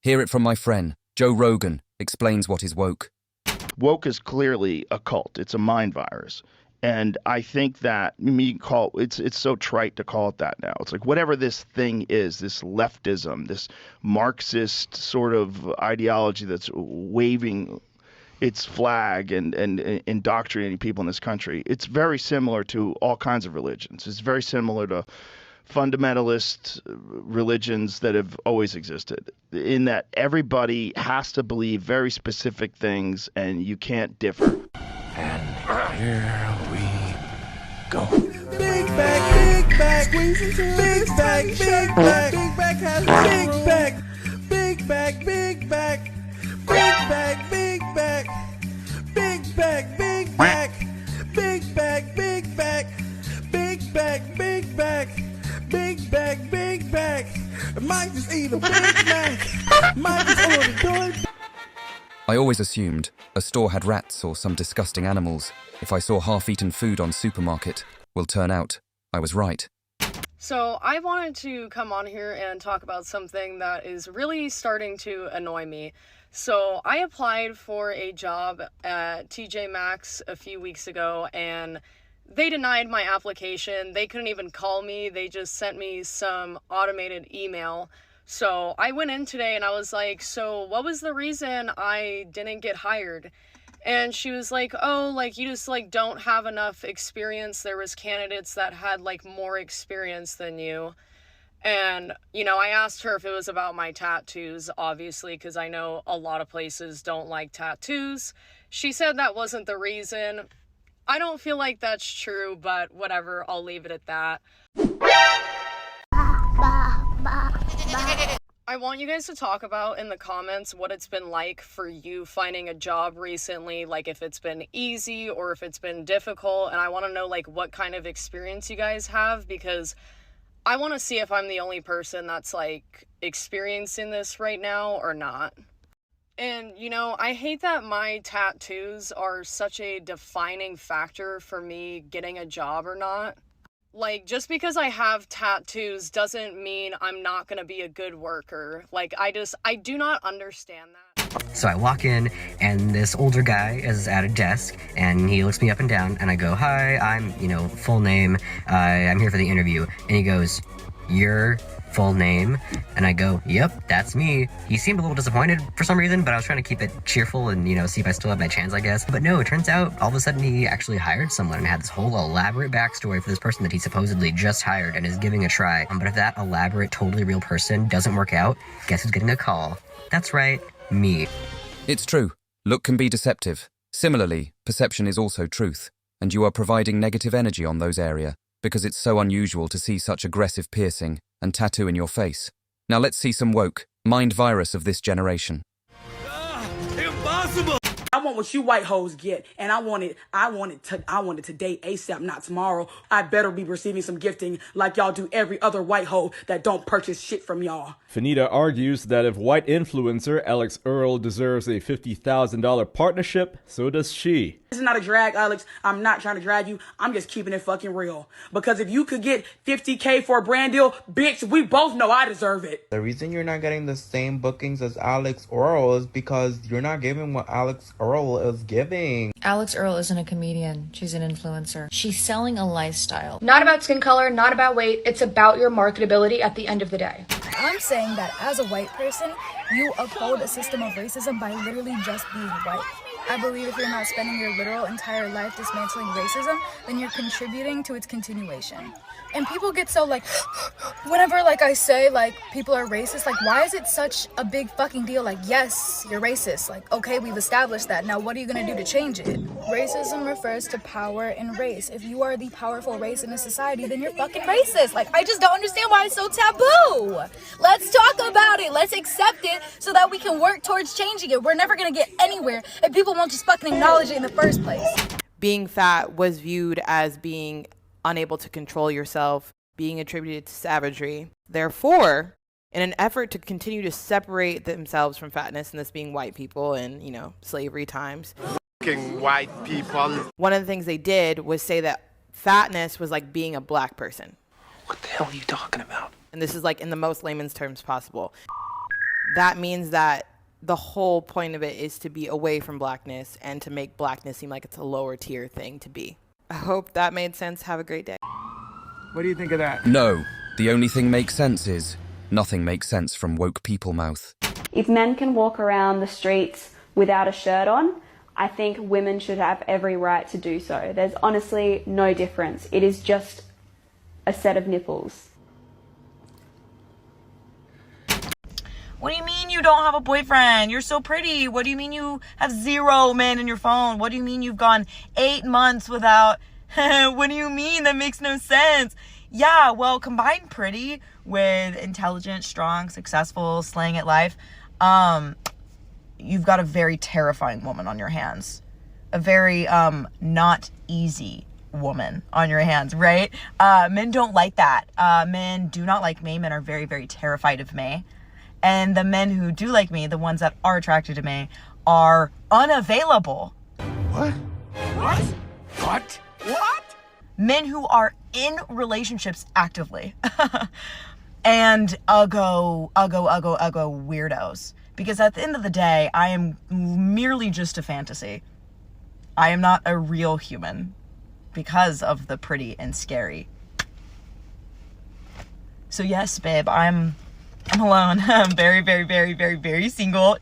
Hear it from my friend. Joe Rogan explains what is woke. Woke is clearly a cult. It's a mind virus. And I think that it's so trite to call it that now. It's like whatever this thing is, this leftism, this Marxist sort of ideology that's waving its flag and indoctrinating people in this country. It's very similar to all kinds of religions. It's very similar to fundamentalist religions that have always existed, in that everybody has to believe very specific things and you can't differ. And here we go. Big back, wings into big back, big back, big back has big back, big back, big back, big back, big back, big back, big back, big back, big back, big back, big back, big back, big back. Might just eat a Big Mac. Might just order doing. I always assumed a store had rats or some disgusting animals. If I saw half-eaten food on supermarket, will turn out I was right. So I wanted to come on here and talk about something that is really starting to annoy me. So I applied for a job at TJ Maxx a few weeks ago and they denied my application. They couldn't even call me. They just sent me some automated email. So I went in today and I was like, so what was the reason I didn't get hired? And she was like, oh, like, you just, like, don't have enough experience. There was candidates that had, like, more experience than you. And, you know, I asked her if it was about my tattoos, obviously, because I know a lot of places don't like tattoos. She said that wasn't the reason. I don't feel like that's true, but whatever, I'll leave it at that. I want you guys to talk about in the comments what it's been like for you finding a job recently, like if it's been easy or if it's been difficult, and I want to know like what kind of experience you guys have, because I want to see if I'm the only person that's like experiencing this right now or not. And, you know, I hate that my tattoos are such a defining factor for me getting a job or not. Like, just because I have tattoos doesn't mean I'm not gonna be a good worker. Like, I do not understand that. So I walk in, and this older guy is at a desk, and he looks me up and down, and I go, hi, I'm, full name, I'm here for the interview. And he goes, your full name? And I go, yep, that's me. He seemed a little disappointed for some reason, but I was trying to keep it cheerful and, see if I still have my chance, I guess. But no, it turns out all of a sudden he actually hired someone and had this whole elaborate backstory for this person that he supposedly just hired and is giving a try. But if that elaborate, totally real person doesn't work out, guess who's getting a call? That's right, me. It's true. Look can be deceptive. Similarly, perception is also truth, and you are providing negative energy on those areas because it's so unusual to see such aggressive piercing and tattoo in your face. Now let's see some woke, mind virus of this generation. Impossible! I want what you white hoes get, and I want it today, ASAP, not tomorrow. I better be receiving some gifting like y'all do every other white hoe that don't purchase shit from y'all. Fanita argues that if white influencer Alex Earl deserves a $50,000 partnership, so does she. This is not a drag, Alex. I'm not trying to drag you. I'm just keeping it fucking real. Because if you could get $50K for a brand deal, bitch, we both know I deserve it. The reason you're not getting the same bookings as Alex Earl is because you're not giving what Alex Earl is giving. Alex Earl isn't a comedian. She's an influencer. She's selling a lifestyle. Not about skin color, not about weight. It's about your marketability at the end of the day. I'm saying that as a white person, you uphold a system of racism by literally just being white. I believe if you're not spending your literal entire life dismantling racism, then you're contributing to its continuation. And people get so like, whenever like I say like people are racist, like why is it such a big fucking deal? Like, yes, you're racist. Like, okay, we've established that. Now what are you gonna do to change it? Racism refers to power and race. If you are the powerful race in a society, then you're fucking racist. Like, I just don't understand why it's so taboo. Let's talk about it. Let's accept it so that we can work towards changing it. We're never gonna get anywhere if people won't just fucking acknowledge it in the first place. Being fat was viewed as being unable to control yourself, being attributed to savagery. Therefore, in an effort to continue to separate themselves from fatness, and this being white people and, slavery times. Fucking white people. One of the things they did was say that fatness was like being a black person. What the hell are you talking about? And this is like in the most layman's terms possible. that means that the whole point of it is to be away from blackness and to make blackness seem like it's a lower tier thing to be. I hope that made sense. Have a great day. What do you think of that? No, the only thing makes sense is nothing makes sense from woke people mouth. If men can walk around the streets without a shirt on, I think women should have every right to do so. There's honestly no difference. It is just a set of nipples. What do you mean you don't have a boyfriend? You're so pretty. What do you mean you have 0 men in your phone? What do you mean you've gone 8 months without... What do you mean? That makes no sense. Yeah, well, combine pretty with intelligent, strong, successful, slaying at life, you've got a very terrifying woman on your hands. A very not easy woman on your hands, right? Men don't like that. Men do not like me. Men are very, very terrified of me. And the men who do like me, the ones that are attracted to me, are unavailable. What? What? What? What? Men who are in relationships actively. And uggo weirdos. Because at the end of the day, I am merely just a fantasy. I am not a real human because of the pretty and scary. So yes, babe, I'm alone. I'm very, very, very, very, very single.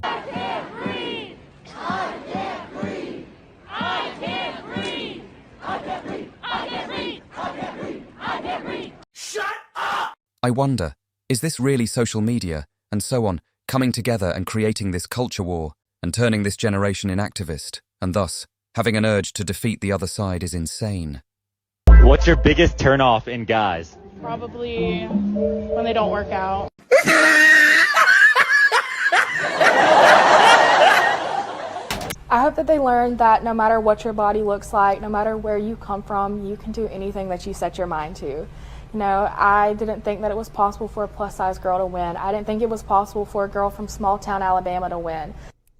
I can't breathe. I can't breathe. I can't breathe. I can't breathe. I can't breathe. I can't breathe. I can't breathe. Shut up! I wonder, is this really social media, and so on, coming together and creating this culture war, and turning this generation inactivist, and thus, having an urge to defeat the other side is insane. What's your biggest turnoff in guys? Probably when they don't work out. I hope that they learn that no matter what your body looks like, no matter where you come from, you can do anything that you set your mind to. You know, I didn't think that it was possible for a plus-size girl to win. I didn't think it was possible for a girl from small-town Alabama to win.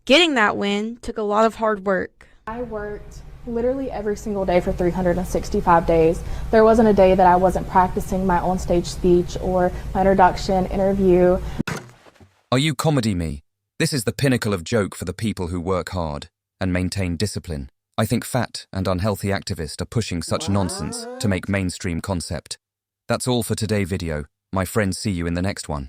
Getting that win took a lot of hard work. I worked literally every single day for 365 days. There wasn't a day that I wasn't practicing my on-stage speech or my introduction, interview. Are you comedy me? This is the pinnacle of joke for the people who work hard and maintain discipline. I think fat and unhealthy activists are pushing such nonsense to make mainstream concept. That's all for today's video. My friends, see you in the next one.